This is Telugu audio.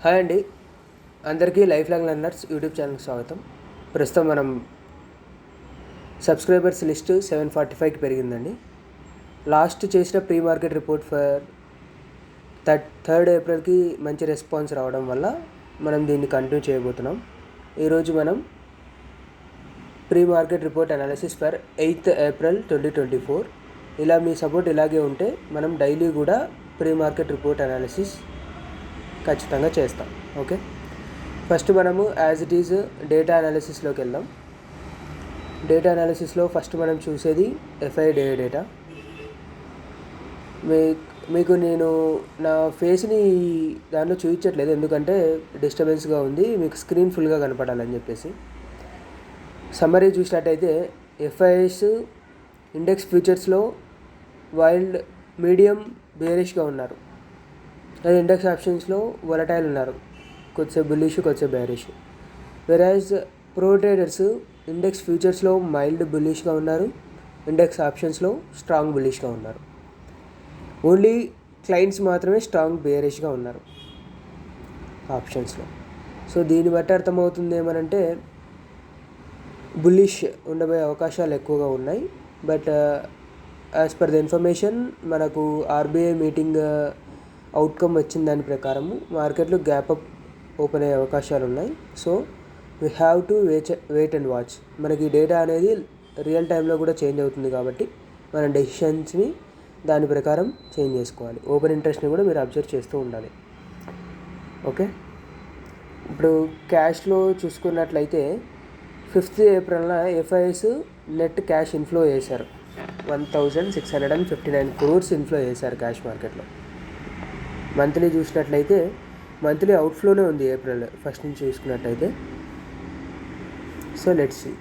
హాయ్ అండి, అందరికీ లైఫ్ లాంగ్ లర్నర్స్ యూట్యూబ్ ఛానల్కి స్వాగతం. ప్రస్తుతం మనం సబ్స్క్రైబర్స్ లిస్ట్ 745కి పెరిగిందండి. లాస్ట్ చేసిన pre market report for 3rd ఏప్రిల్కి మంచి రెస్పాన్స్ రావడం వల్ల మనం దీన్ని కంటిన్యూ చేయబోతున్నాం. ఈరోజు మనం pre market report analysis for 8th April 2024. ఇలా మీ సపోర్ట్ ఇలాగే ఉంటే మనం డైలీ కూడా ప్రీ మార్కెట్ రిపోర్ట్ అనాలిసిస్ ఖచ్చితంగా చేస్తాం. ఓకే, ఫస్ట్ మనము యాజ్ ఇట్ ఈజ్ డేటా అనాలిసిస్లోకి వెళ్దాం. డేటా అనాలిసిస్లో ఫస్ట్ మనం చూసేది FIDA డేటా. మీకు నేను నా ఫేస్ని దాంట్లో చూపించట్లేదు, ఎందుకంటే డిస్టర్బెన్స్గా ఉంది, మీకు స్క్రీన్ ఫుల్గా కనపడాలని చెప్పేసి. సమ్మరీ చూసినట్టయితే FIS ఇండెక్స్ ఫ్యూచర్స్లో వైల్డ్ మీడియం బేరిష్గా ఉన్నారు. అదే ఇండెక్స్ ఆప్షన్స్లో వొలటైల్ ఉన్నారు, కొద్దిసేపు బుల్లిష్ కొద్దిసేపు బేరిష్. వెరాజ్ ప్రో ట్రేడర్స్ ఇండెక్స్ ఫ్యూచర్స్లో మైల్డ్ బుల్లిష్గా ఉన్నారు, ఇండెక్స్ ఆప్షన్స్లో స్ట్రాంగ్ బుల్లిష్గా ఉన్నారు. ఓన్లీ క్లయింట్స్ మాత్రమే స్ట్రాంగ్ బేరిష్గా ఉన్నారు ఆప్షన్స్లో. సో దీన్ని బట్టి అర్థమవుతుంది ఏమనంటే బుల్లిష్ ఉండబోయే అవకాశాలు ఎక్కువగా ఉన్నాయి. But as per the information మనకు RBI మీటింగ్ అవుట్కమ్ వచ్చిన దాని ప్రకారము మార్కెట్లో గ్యాప్ అప్ ఓపెన్ అయ్యే అవకాశాలు ఉన్నాయి. So we have to wait and watch. మనకి డేటా అనేది రియల్ టైంలో కూడా చేంజ్ అవుతుంది కాబట్టి మన డెసిషన్స్ని దాని ప్రకారం చేంజ్ చేసుకోవాలి. ఓపెన్ ఇంట్రెస్ట్ని కూడా మీరు అబ్జర్వ్ చేస్తూ ఉండాలి. ఓకే, ఇప్పుడు క్యాష్లో చూసుకున్నట్లయితే 5th ఏప్రిల్న FIS నెట్ క్యాష్ ఇన్ఫ్లో చేశారు. 1659 crores ఇన్ఫ్లో చేశారు క్యాష్ మార్కెట్లో. మంత్లీ చూసినట్లయితే మంత్లీ అవుట్ఫ్లోనే ఉంది ఏప్రిల్ 1st నుంచి చూసుకున్నట్టయితే. So let's see.